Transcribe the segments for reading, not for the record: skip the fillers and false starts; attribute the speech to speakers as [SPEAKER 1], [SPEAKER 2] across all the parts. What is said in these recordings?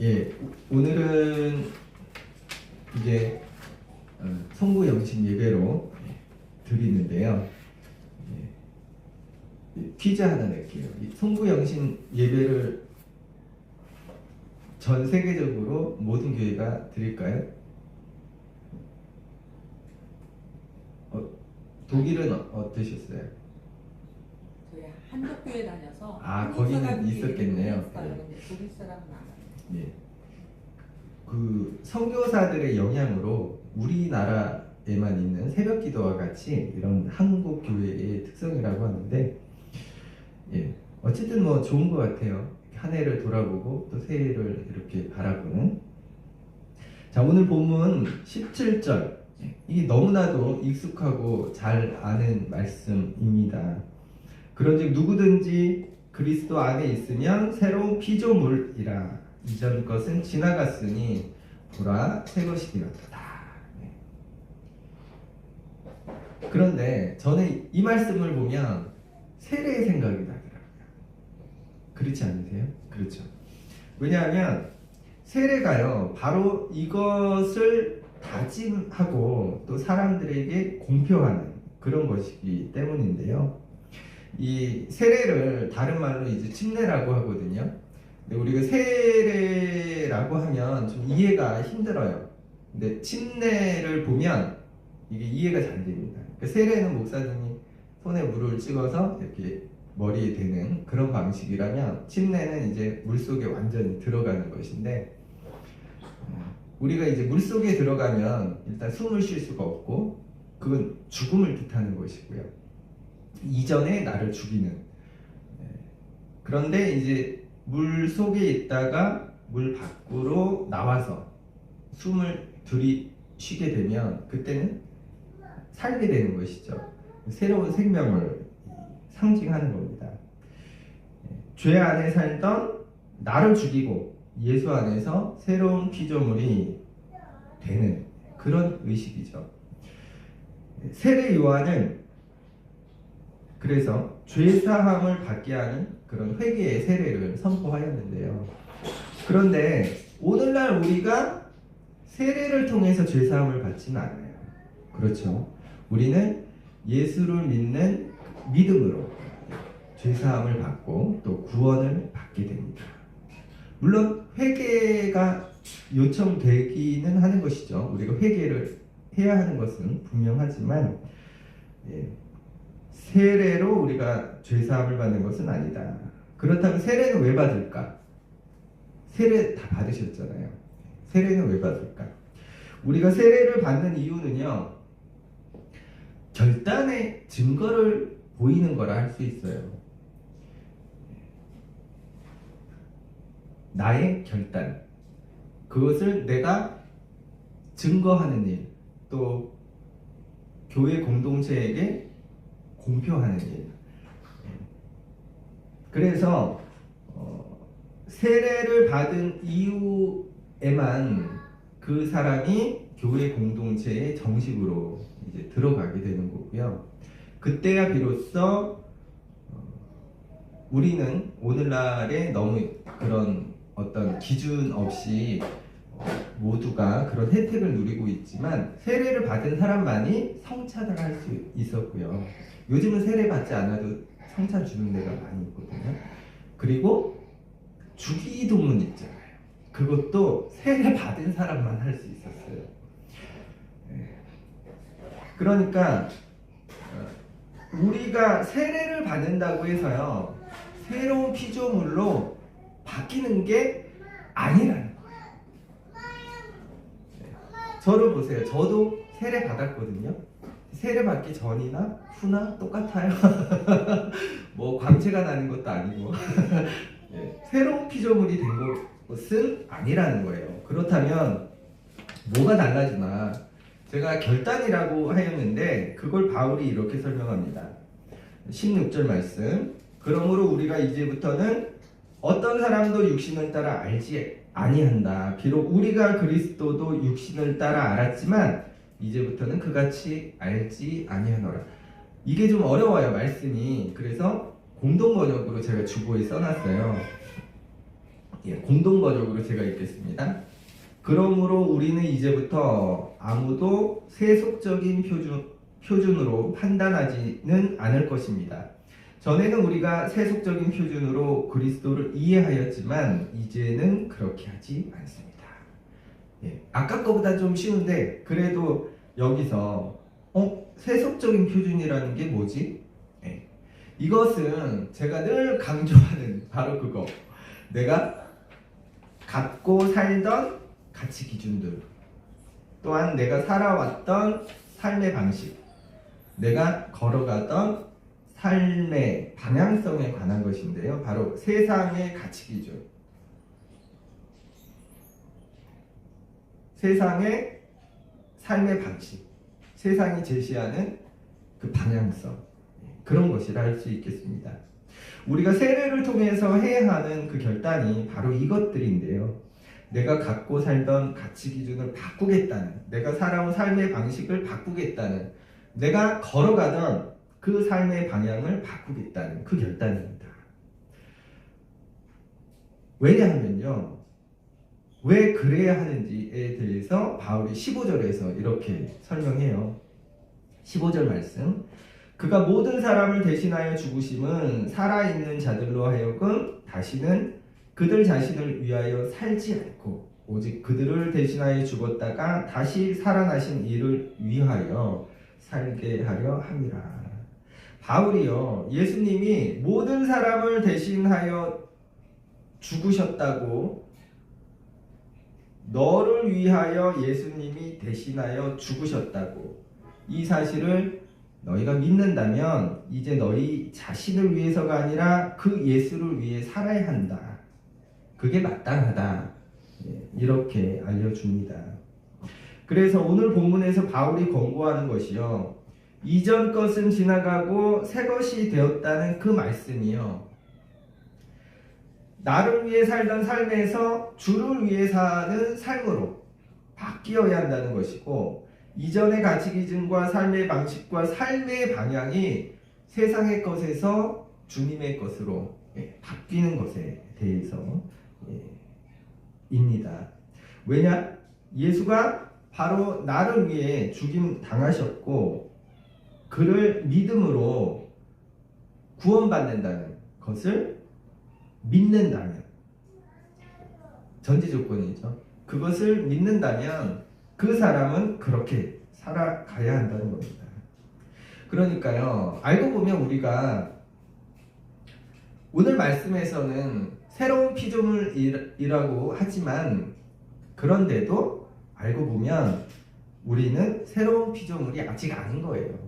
[SPEAKER 1] 예, 오늘은 이제 성부 영신 예배로 드리는데요. 퀴즈 하나 낼게요. 이 성부 영신 예배를 전 세계적으로 모든 교회가 드릴까요? 독일은 어떠셨어요?
[SPEAKER 2] 저희 한국교회 다녀서
[SPEAKER 1] 거기는 있었겠네요.
[SPEAKER 2] 근데 독일 사람은 안 와요.
[SPEAKER 1] 예. 그 선교사들의 영향으로 우리나라에만 있는 새벽기도와 같이 이런 한국 교회의 특성이라고 하는데, 예. 어쨌든 뭐 좋은 것 같아요. 한 해를 돌아보고 또 새해를 이렇게 바라보는. 자, 오늘 본문 17절. 이게 너무나도 익숙하고 잘 아는 말씀입니다. 그런즉 누구든지 그리스도 안에 있으면 새로운 피조물이라. 이전 것은 지나갔으니 보라 새 것이 되었다. 그런데 저는 이 말씀을 보면 세례의 생각이 나더라고요. 그렇지 않으세요? 그렇죠. 왜냐하면 세례가요, 바로 이것을 다짐하고 또 사람들에게 공표하는 그런 것이기 때문인데요. 이 세례를 다른 말로 이제 침례라고 하거든요. 근데 우리가 세례라고 하면 좀 이해가 힘들어요. 근데 침례를 보면 이게 이해가 잘 됩니다. 그러니까 세례는 목사님이 손에 물을 찍어서 이렇게 머리에 대는 그런 방식이라면, 침례는 이제 물속에 완전히 들어가는 것인데, 우리가 이제 물속에 들어가면 일단 숨을 쉴 수가 없고 그건 죽음을 뜻하는 것이고요. 이전에 나를 죽이는. 그런데 이제 물 속에 있다가 물 밖으로 나와서 숨을 들이쉬게 되면 그때는 살게 되는 것이죠. 새로운 생명을 상징하는 겁니다. 죄 안에 살던 나를 죽이고 예수 안에서 새로운 피조물이 되는 그런 의식이죠. 세례 요한은 그래서 죄사함을 받게 하는 그런 회개의 세례를 선포하였는데요. 그런데 오늘날 우리가 세례를 통해서 죄사함을 받지는 않아요. 그렇죠. 우리는 예수를 믿는 믿음으로 죄사함을 받고 또 구원을 받게 됩니다. 물론 회개가 요청되기는 하는 것이죠. 우리가 회개를 해야 하는 것은 분명하지만, 세례로 우리가 죄사함을 받는 것은 아니다. 그렇다면 세례는 왜 받을까? 세례 다 받으셨잖아요. 세례는 왜 받을까? 우리가 세례를 받는 이유는요, 결단의 증거를 보이는 거라 할 수 있어요. 나의 결단, 그것을 내가 증거하는 일, 또 교회 공동체에게 공표하는 일. 그래서 세례를 받은 이후에만 그 사람이 교회 공동체에 정식으로 이제 들어가게 되는 거고요. 그때야 비로소 우리는 오늘날에 너무 그런 어떤 기준 없이 모두가 그런 혜택을 누리고 있지만, 세례를 받은 사람만이 성찬을 할 수 있었고요. 요즘은 세례 받지 않아도 성찬 주는 데가 많이 있거든요. 그리고 주기도문 있잖아요. 그것도 세례 받은 사람만 할 수 있었어요. 그러니까 우리가 세례를 받는다고 해서요, 새로운 피조물로 바뀌는 게 아니라는 거예요. 저를 보세요. 저도 세례 받았거든요. 세례 받기 전이나 후나 똑같아요. 뭐 광채가 나는 것도 아니고 새로운 피조물이 된 것은 아니라는 거예요. 그렇다면 뭐가 달라지나? 제가 결단이라고 하였는데 그걸 바울이 이렇게 설명합니다. 16절 말씀. 그러므로 우리가 이제부터는 어떤 사람도 육신을 따라 알지 아니한다. 비록 우리가 그리스도도 육신을 따라 알았지만 이제부터는 그같이 알지 아니하노라. 이게 좀 어려워요, 말씀이. 그래서 공동 번역으로 제가 주보에 써놨어요. 공동 번역으로 제가 읽겠습니다. 그러므로 우리는 이제부터 아무도 세속적인 표준으로 판단하지는 않을 것입니다. 전에는 우리가 세속적인 표준으로 그리스도를 이해하였지만 이제는 그렇게 하지 않습니다. 아까 거보다 좀 쉬운데 그래도 여기서 세속적인 표준이라는 게 뭐지? 이것은 제가 늘 강조하는 바로 그거. 내가 갖고 살던 가치 기준들, 또한 내가 살아왔던 삶의 방식, 내가 걸어가던 삶의 방향성에 관한 것인데요. 바로 세상의 가치 기준, 세상의 삶의 방식, 세상이 제시하는 그 방향성, 그런 것이라 할 수 있겠습니다. 우리가 세례를 통해서 해야 하는 그 결단이 바로 이것들인데요. 내가 갖고 살던 가치 기준을 바꾸겠다는, 내가 살아온 삶의 방식을 바꾸겠다는, 내가 걸어가던 그 삶의 방향을 바꾸겠다는 그 결단입니다. 왜냐하면요, 왜 그래야 하는지에 대해서 바울이 15절에서 이렇게 설명해요. 15절 말씀. 그가 모든 사람을 대신하여 죽으심은 살아있는 자들로 하여금 다시는 그들 자신을 위하여 살지 않고 오직 그들을 대신하여 죽었다가 다시 살아나신 이를 위하여 살게 하려 함이라. 바울이요, 예수님이 모든 사람을 대신하여 죽으셨다고, 너를 위하여 예수님이 대신하여 죽으셨다고, 이 사실을 너희가 믿는다면 이제 너희 자신을 위해서가 아니라 그 예수를 위해 살아야 한다. 그게 마땅하다. 이렇게 알려줍니다. 그래서 오늘 본문에서 바울이 권고하는 것이요, 이전 것은 지나가고 새 것이 되었다는 그 말씀이요, 나를 위해 살던 삶에서 주를 위해 사는 삶으로 바뀌어야 한다는 것이고, 이전의 가치 기준과 삶의 방식과 삶의 방향이 세상의 것에서 주님의 것으로 바뀌는 것에 대해서 입니다. 왜냐? 예수가 바로 나를 위해 죽임 당하셨고 그를 믿음으로 구원받는다는 것을 믿는다면, 전제 조건이죠. 그것을 믿는다면 그 사람은 그렇게 살아가야 한다는 겁니다. 그러니까요, 알고 보면 우리가 오늘 말씀에서는 새로운 피조물이라고 하지만, 그런데도 알고 보면 우리는 새로운 피조물이 아직 아닌 거예요.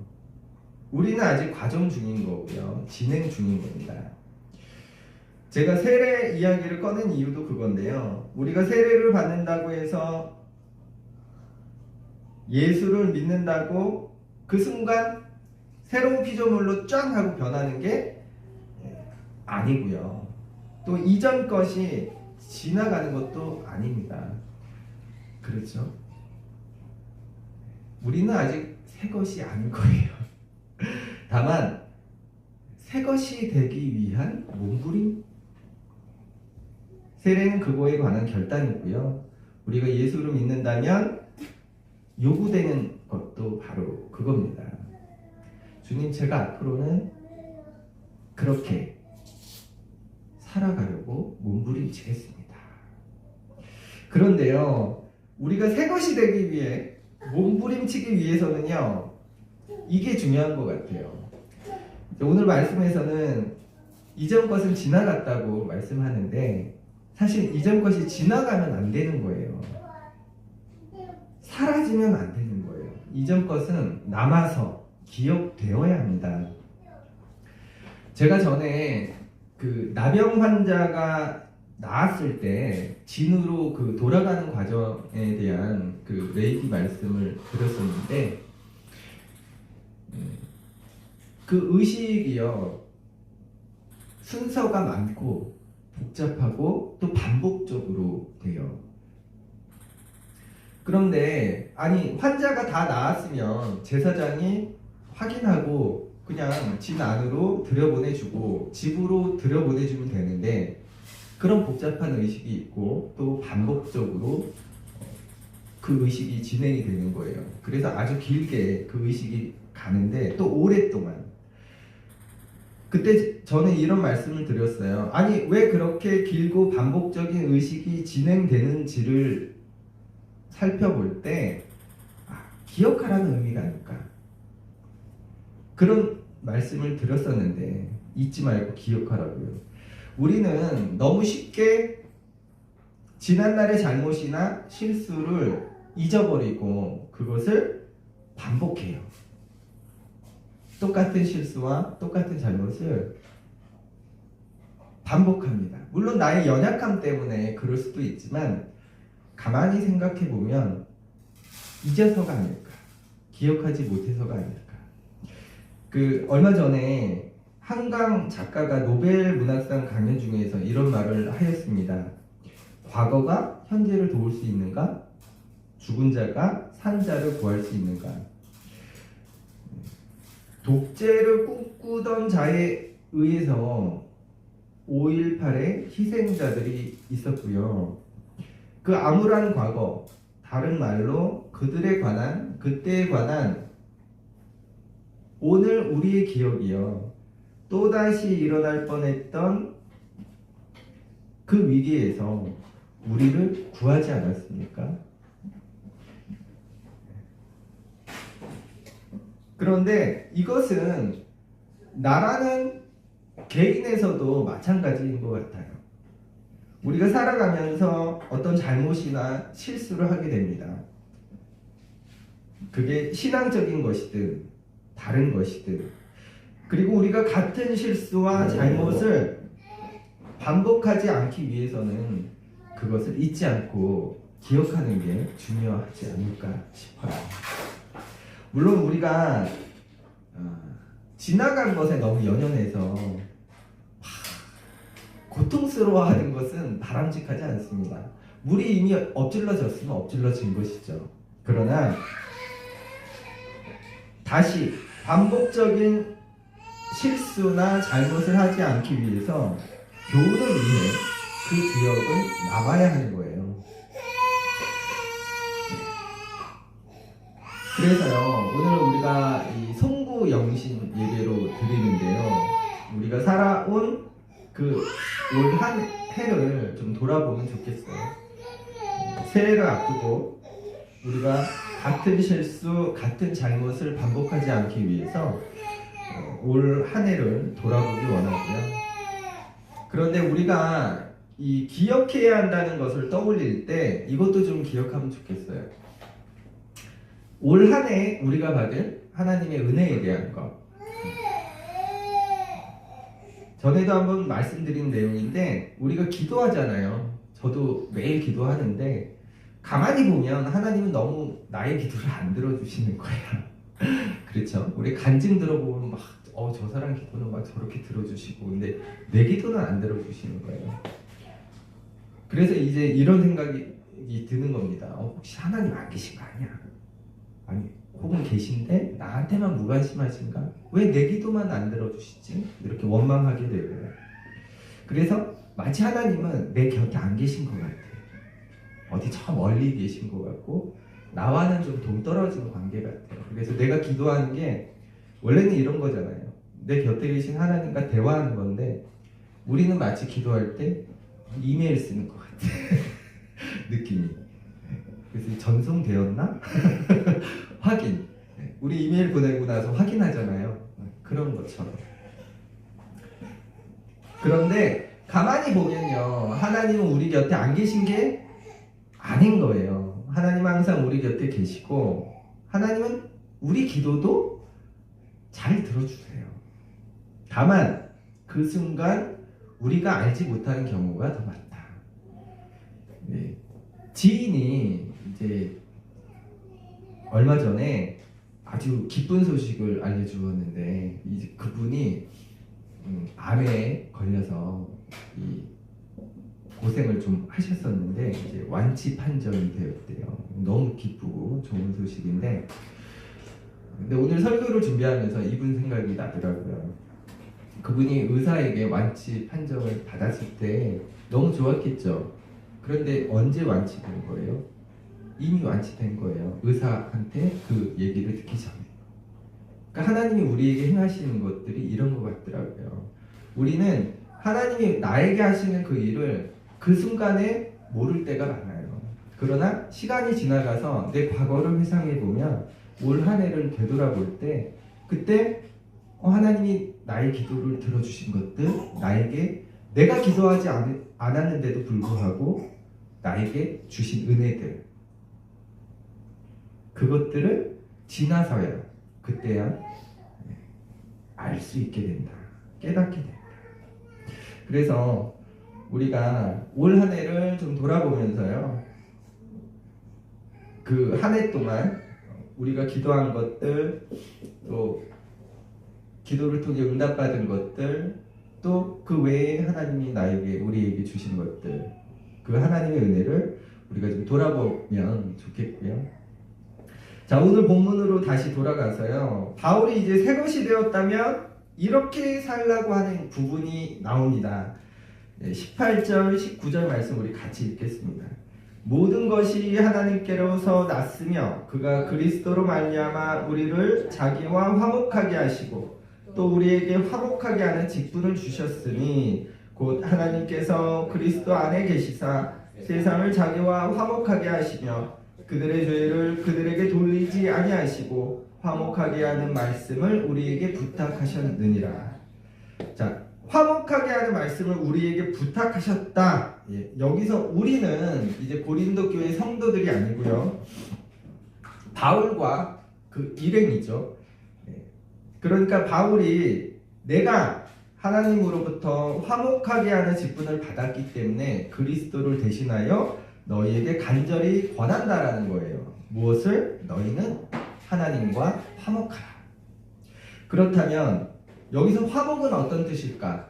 [SPEAKER 1] 우리는 아직 과정 중인 거고요, 진행 중인 겁니다. 제가 세례 이야기를 꺼낸 이유도 그건데요, 우리가 세례를 받는다고 해서 예수를 믿는다고 그 순간 새로운 피조물로 쫙 하고 변하는 게 아니고요, 또 이전 것이 지나가는 것도 아닙니다. 그렇죠? 우리는 아직 새 것이 아닌 거예요. 다만 새 것이 되기 위한 몸부림, 세례는 그거에 관한 결단이고요, 우리가 예수를 믿는다면 요구되는 것도 바로 그겁니다. 주님, 제가 앞으로는 그렇게 살아가려고 몸부림치겠습니다. 그런데요, 우리가 새 것이 되기 위해 몸부림치기 위해서는요, 이게 중요한 것 같아요. 오늘 말씀에서는 이전 것은 지나갔다고 말씀하는데, 사실 이전 것이 지나가면 안 되는 거예요. 사라지면 안 되는 거예요. 이전 것은 남아서 기억되어야 합니다. 제가 전에 그 나병 환자가 나았을 때 진으로 그 돌아가는 과정에 대한 그 레이기 말씀을 드렸었는데, 그 의식이요, 순서가 많고 복잡하고 또 반복적으로 돼요. 그런데 아니, 환자가 다 나았으면 제사장이 확인하고 그냥 진 안으로 들여보내주고 집으로 들여보내주면 되는데, 그런 복잡한 의식이 있고 또 반복적으로 그 의식이 진행이 되는 거예요. 그래서 아주 길게 그 의식이 가는데 또 오랫동안 그때 저는 이런 말씀을 드렸어요. 아니 왜 그렇게 길고 반복적인 의식이 진행되는지를 살펴볼 때 기억하라는 의미가 아닐까 그런 말씀을 드렸었는데 잊지 말고 기억하라고요. 우리는 너무 쉽게 지난날의 잘못이나 실수를 잊어버리고 그것을 반복해요. 똑같은 실수와 똑같은 잘못을 반복합니다. 물론 나의 연약함 때문에 그럴 수도 있지만 가만히 생각해 보면 잊어서가 아닐까, 기억하지 못해서가 아닐까. 그 얼마 전에 한강 작가가 노벨 문학상 강연 중에서 이런 말을 하였습니다. 과거가 현재를 도울 수 있는가? 죽은 자가 산 자를 구할 수 있는가? 독재를 꿈꾸던 자에 의해서 5.18의 희생자들이 있었고요. 그 암울한 과거, 다른 말로 그들에 관한, 그때에 관한 오늘 우리의 기억이요. 또다시 일어날 뻔했던 그 위기에서 우리를 구하지 않았습니까? 그런데 이것은 나라는 개인에서도 마찬가지인 것 같아요. 우리가 살아가면서 어떤 잘못이나 실수를 하게 됩니다. 그게 신앙적인 것이든 다른 것이든 그리고 우리가 같은 실수와 잘못을 반복하지 않기 위해서는 그것을 잊지 않고 기억하는 게 중요하지 않을까 싶어요. 물론 우리가 지나간 것에 너무 연연해서 고통스러워하는 것은 바람직하지 않습니다. 물이 이미 엎질러졌으면 엎질러진 것이죠. 그러나 다시 반복적인 실수나 잘못을 하지 않기 위해서 교훈을 위해 그 기억은 남아야 하는 거예요. 그래서요, 오늘 우리가 이 송구영신 예배로 드리는데요, 우리가 살아온 그 올 한 해를 좀 돌아보면 좋겠어요. 새해를 앞두고 우리가 같은 실수, 같은 잘못을 반복하지 않기 위해서 올 한 해를 돌아보기 원하고요. 그런데 우리가 이 기억해야 한다는 것을 떠올릴 때 이것도 좀 기억하면 좋겠어요. 올 한 해 우리가 받은 하나님의 은혜에 대한 것. 전에도 한번 말씀드린 내용인데 우리가 기도하잖아요. 저도 매일 기도하는데 가만히 보면 하나님은 너무 나의 기도를 안 들어주시는 거야. 그렇죠? 우리 간증 들어보면 막 저 사람 기도는 막 저렇게 들어주시고 근데 내 기도는 안 들어주시는 거예요. 그래서 이제 이런 생각이 드는 겁니다. 혹시 하나님 안 계신 거 아니야? 아니 혹은 계신데 나한테만 무관심하신가? 왜 내 기도만 안 들어주시지? 이렇게 원망하게 되고요. 그래서 마치 하나님은 내 곁에 안 계신 것 같아요. 어디 저 멀리 계신 것 같고 나와는 좀 동떨어진 관계 같아요. 그래서 내가 기도하는 게 원래는 이런 거잖아요. 내 곁에 계신 하나님과 대화하는 건데 우리는 마치 기도할 때 이메일 쓰는 것 같아요. 느낌이. 그래서 전송되었나? 확인. 우리 이메일 보내고 나서 확인하잖아요. 그런 것처럼. 그런데 가만히 보면요, 하나님은 우리 곁에 안 계신 게 아닌 거예요. 하나님은 항상 우리 곁에 계시고 하나님은 우리 기도도 잘 들어주세요. 다만 그 순간 우리가 알지 못하는 경우가 더 많다. 네. 지인이 이제 얼마 전에 아주 기쁜 소식을 알려주었는데 이제 그분이 암에 걸려서 이 고생을 좀 하셨었는데 이제 완치 판정이 되었대요. 너무 기쁘고 좋은 소식인데 근데 오늘 설교를 준비하면서 이분 생각이 나더라고요. 그분이 의사에게 완치 판정을 받았을 때 너무 좋았겠죠. 그런데 언제 완치된 거예요? 이미 완치된 거예요. 의사한테 그 얘기를 듣기 전에. 그러니까 하나님이 우리에게 행하시는 것들이 이런 것 같더라고요. 우리는 하나님이 나에게 하시는 그 일을 그 순간에 모를 때가 많아요. 그러나 시간이 지나가서 내 과거를 회상해 보면 올 한 해를 되돌아볼 때 그때 하나님이 나의 기도를 들어주신 것들, 나에게 내가 기도하지 않았는데도 불구하고 나에게 주신 은혜들, 그것들을 지나서야 그때야 알 수 있게 된다, 깨닫게 된다. 그래서 우리가 올 한 해를 좀 돌아보면서요, 그 한 해 동안 우리가 기도한 것들, 또 기도를 통해 응답받은 것들, 또 그 외에 하나님이 우리에게 주신 것들, 그 하나님의 은혜를 우리가 좀 돌아보면 좋겠고요. 자, 오늘 본문으로 다시 돌아가서요, 바울이 이제 새 것이 되었다면 이렇게 살라고 하는 부분이 나옵니다. 18절, 19절 말씀 우리 같이 읽겠습니다. 모든 것이 하나님께로서 났으며 그가 그리스도로 말미암아 우리를 자기와 화목하게 하시고 또 우리에게 화목하게 하는 직분을 주셨으니 곧 하나님께서 그리스도 안에 계시사 세상을 자기와 화목하게 하시며 그들의 죄를 그들에게 돌리지 아니하시고 화목하게 하는 말씀을 우리에게 부탁하셨느니라. 자, 화목하게 하는 말씀을 우리에게 부탁하셨다. 여기서 우리는 이제 고린도 교회 성도들이 아니고요, 바울과 그 일행이죠. 그러니까 바울이 내가 하나님으로부터 화목하게 하는 직분을 받았기 때문에 그리스도를 대신하여 너희에게 간절히 권한다라는 거예요. 무엇을? 너희는 하나님과 화목하라. 그렇다면 여기서 화목은 어떤 뜻일까?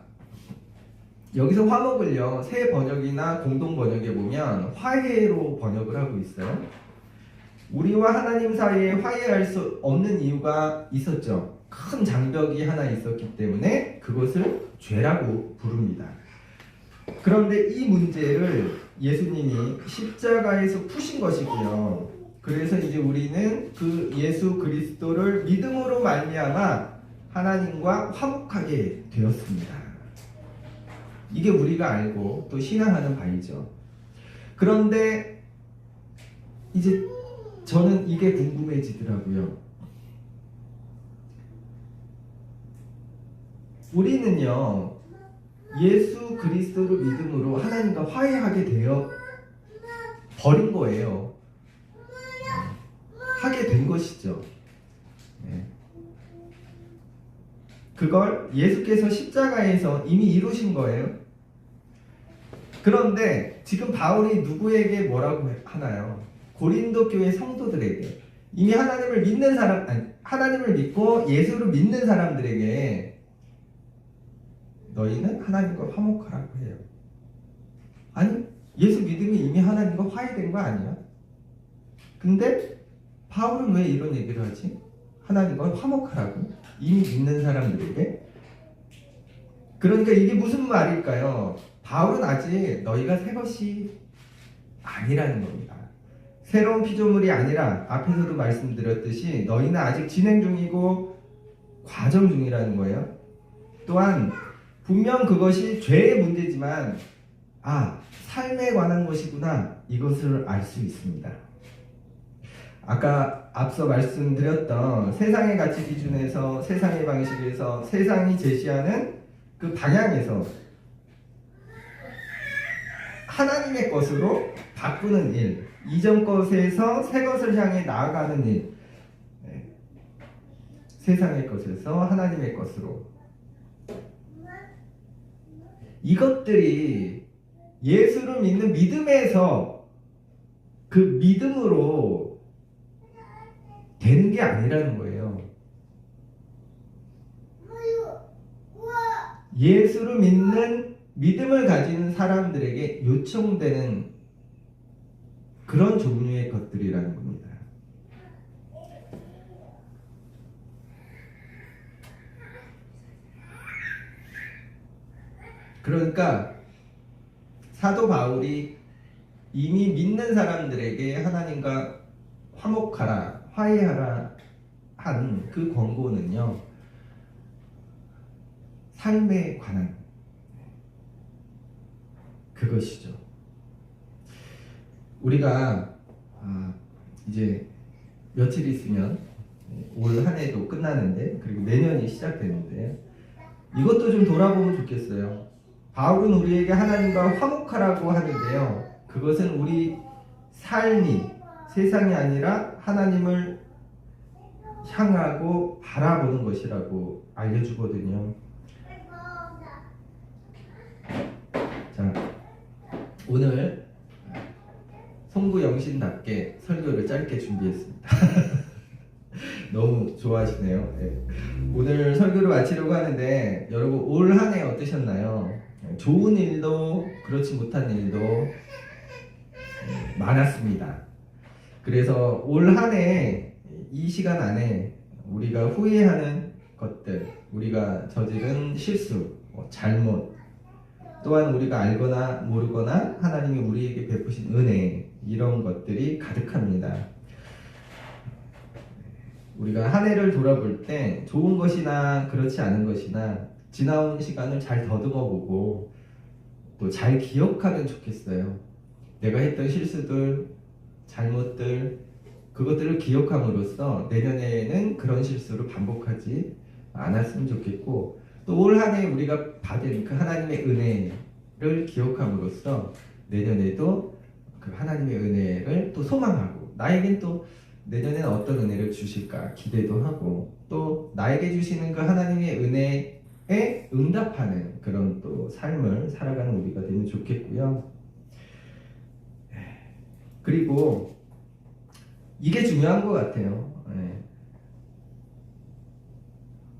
[SPEAKER 1] 여기서 화목을요, 새 번역이나 공동 번역에 보면 화해로 번역을 하고 있어요. 우리와 하나님 사이에 화해할 수 없는 이유가 있었죠. 큰 장벽이 하나 있었기 때문에 그것을 죄라고 부릅니다. 그런데 이 문제를 예수님이 십자가에서 푸신 것이고요. 그래서 이제 우리는 그 예수 그리스도를 믿음으로 말미암아 하나님과 화목하게 되었습니다. 이게 우리가 알고 또 신앙하는 바이죠. 그런데 이제 저는 이게 궁금해지더라고요. 우리는요, 예수 그리스도를 믿음으로 하나님과 화해하게 되어 버린 거예요. 하게 된 것이죠. 그걸 예수께서 십자가에서 이미 이루신 거예요. 그런데 지금 바울이 누구에게 뭐라고 하나요? 고린도 교회 성도들에게, 이미 하나님을 믿는 사람, 하나님을 믿고 예수를 믿는 사람들에게 너희는 하나님과 화목하라고 해요. 아니, 예수 믿음이 이미 하나님과 화해된 거 아니야? 근데 바울은 왜 이런 얘기를 하지? 하나님과 화목하라고? 이미 믿는 사람들에게? 그러니까 이게 무슨 말일까요? 바울은 아직 너희가 새 것이 아니라는 겁니다. 새로운 피조물이 아니라 앞에서도 말씀드렸듯이 너희는 아직 진행 중이고 과정 중이라는 거예요. 또한 분명 그것이 죄의 문제지만 삶에 관한 것이구나, 이것을 알 수 있습니다. 아까 앞서 말씀드렸던 세상의 가치 기준에서, 세상의 방식에서, 세상이 제시하는 그 방향에서 하나님의 것으로 바꾸는 일, 이전 것에서 새 것을 향해 나아가는 일, 세상의 것에서 하나님의 것으로, 이것들이 예수를 믿는 믿음에서 그 믿음으로 되는 게 아니라는 거예요. 예수를 믿는 믿음을 가진 사람들에게 요청되는 그런 종류의 것들이라는 겁니다. 그러니까 사도 바울이 이미 믿는 사람들에게 하나님과 화목하라, 화해하라 한 그 권고는요, 삶에 관한 그것이죠. 우리가 이제 며칠 있으면 올 한 해도 끝나는데, 그리고 내년이 시작되는데, 이것도 좀 돌아보면 좋겠어요. 바울은 우리에게 하나님과 화목하라고 하는데요, 그것은 우리 삶이 세상이 아니라 하나님을 향하고 바라보는 것이라고 알려주거든요. 자, 오늘 송구영신답게 설교를 짧게 준비했습니다. 너무 좋아하시네요. 네. 오늘 설교를 마치려고 하는데, 여러분 올 한 해 어떠셨나요? 좋은 일도 그렇지 못한 일도 많았습니다. 그래서 올 한 해 이 시간 안에 우리가 후회하는 것들, 우리가 저지른 실수, 잘못, 또한 우리가 알거나 모르거나 하나님이 우리에게 베푸신 은혜, 이런 것들이 가득합니다. 우리가 한 해를 돌아볼 때 좋은 것이나 그렇지 않은 것이나 지나온 시간을 잘 더듬어보고 또 잘 기억하면 좋겠어요. 내가 했던 실수들, 잘못들, 그것들을 기억함으로써 내년에는 그런 실수를 반복하지 않았으면 좋겠고, 또 올 한 해 우리가 받은 그 하나님의 은혜를 기억함으로써 내년에도 그 하나님의 은혜를 또 소망하고, 나에겐 또 내년에는 어떤 은혜를 주실까 기대도 하고, 또 나에게 주시는 그 하나님의 은혜에 응답하는 그런 또 삶을 살아가는 우리가 되면 좋겠고요. 그리고 이게 중요한 것 같아요.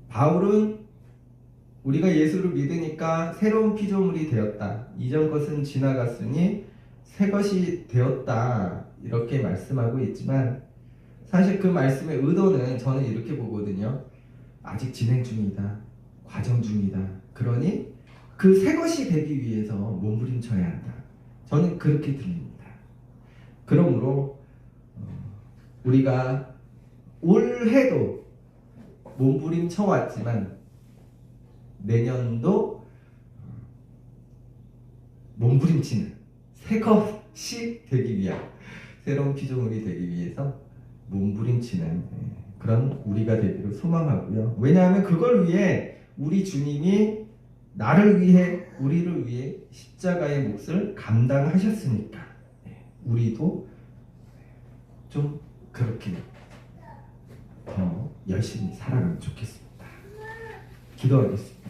[SPEAKER 1] 바울은 우리가 예수를 믿으니까 새로운 피조물이 되었다, 이전 것은 지나갔으니 새 것이 되었다, 이렇게 말씀하고 있지만, 사실 그 말씀의 의도는 저는 이렇게 보거든요. 아직 진행 중이다, 과정 중이다, 그러니 그 새 것이 되기 위해서 몸부림쳐야 한다, 저는 그렇게 들립니다. 그러므로 우리가 올해도 몸부림쳐 왔지만 내년도 몸부림치는 새 것이 되기 위한, 새로운 피조물이 되기 위해서 몸부림치는 그런 우리가 되기를 소망하고요. 왜냐하면 그걸 위해 우리 주님이 나를 위해, 우리를 위해 십자가의 몫을 감당하셨으니까 우리도 좀 그렇게 더 열심히 살아가면 좋겠습니다. 기도하겠습니다.